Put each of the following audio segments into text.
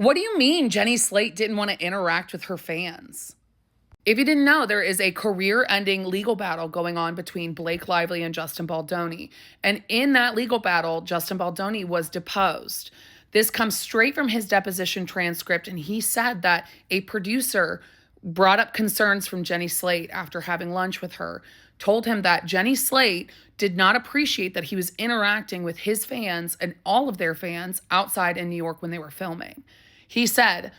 What do you mean Jenny Slate didn't want to interact with her fans? If you didn't know, there is a career-ending legal battle going on between Blake Lively and Justin Baldoni. And in that legal battle, Justin Baldoni was deposed. This comes straight from his deposition transcript, and he said that a producer brought up concerns from Jenny Slate after having lunch with her, told him that Jenny Slate did not appreciate that he was interacting with his fans and all of their fans outside in New York when they were filming. He said,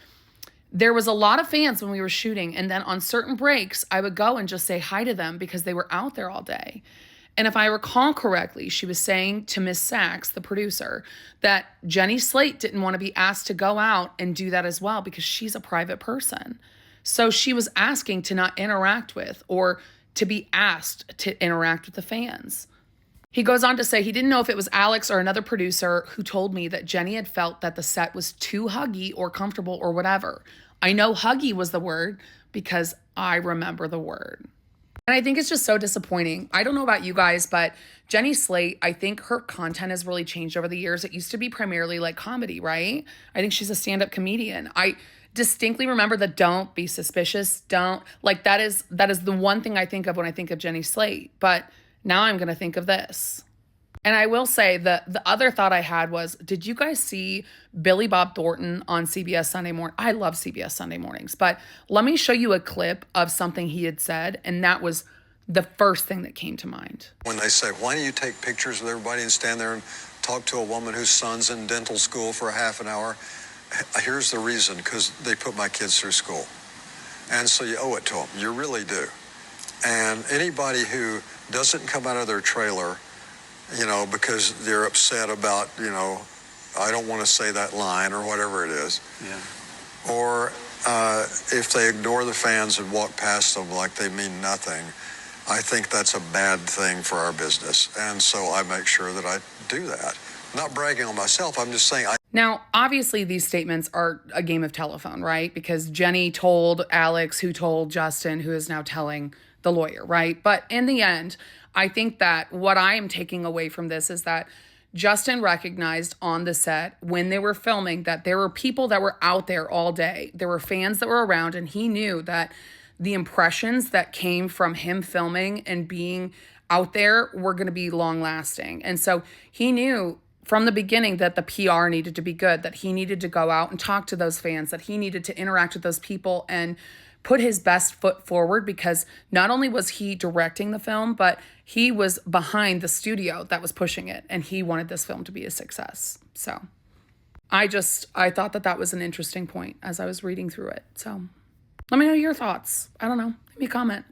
there was a lot of fans when we were shooting, and then on certain breaks, I would go and just say hi to them because they were out there all day. And if I recall correctly, she was saying to Miss Sachs, the producer, that Jenny Slate didn't want to be asked to go out and do that as well because she's a private person. So she was asking to not interact with or to be asked to interact with the fans. He goes on to say he didn't know if it was Alex or another producer who told me that Jenny had felt that the set was too huggy or comfortable or whatever. I know huggy was the word because I remember the word. And I think it's just so disappointing. I don't know about you guys, but Jenny Slate, I think her content has really changed over the years. It used to be primarily like comedy, right? I think she's a stand-up comedian. I distinctly remember the don't be suspicious, don't, like that is the one thing I think of when I think of Jenny Slate. But now I'm going to think of this. And I will say the other thought I had was, did you guys see Billy Bob Thornton on CBS Sunday morning? I love CBS Sunday mornings, but let me show you a clip of something he had said, and that was the first thing that came to mind. When they say, why don't you take pictures with everybody and stand there and talk to a woman whose son's in dental school for a half an hour? Here's the reason, because they put my kids through school. And so you owe it to them. You really do. And anybody who doesn't come out of their trailer, because they're upset about, I don't want to say that line or whatever it is. Yeah. Or if they ignore the fans and walk past them like they mean nothing, I think that's a bad thing for our business. And so I make sure that I do that. I'm not bragging on myself. I'm just saying Now, obviously, these statements are a game of telephone, right? Because Jenny told Alex, who told Justin, who is now telling the lawyer, right? But in the end, I think that what I am taking away from this is that Justin recognized on the set when they were filming that there were people that were out there all day. There were fans that were around, and he knew that the impressions that came from him filming and being out there were going to be long lasting. And so he knew from the beginning that the PR needed to be good, that he needed to go out and talk to those fans, that he needed to interact with those people and put his best foot forward, because not only was he directing the film, but he was behind the studio that was pushing it, and he wanted this film to be a success. So I thought that was an interesting point as I was reading through it. So let me know your thoughts. I don't know. Leave me a comment.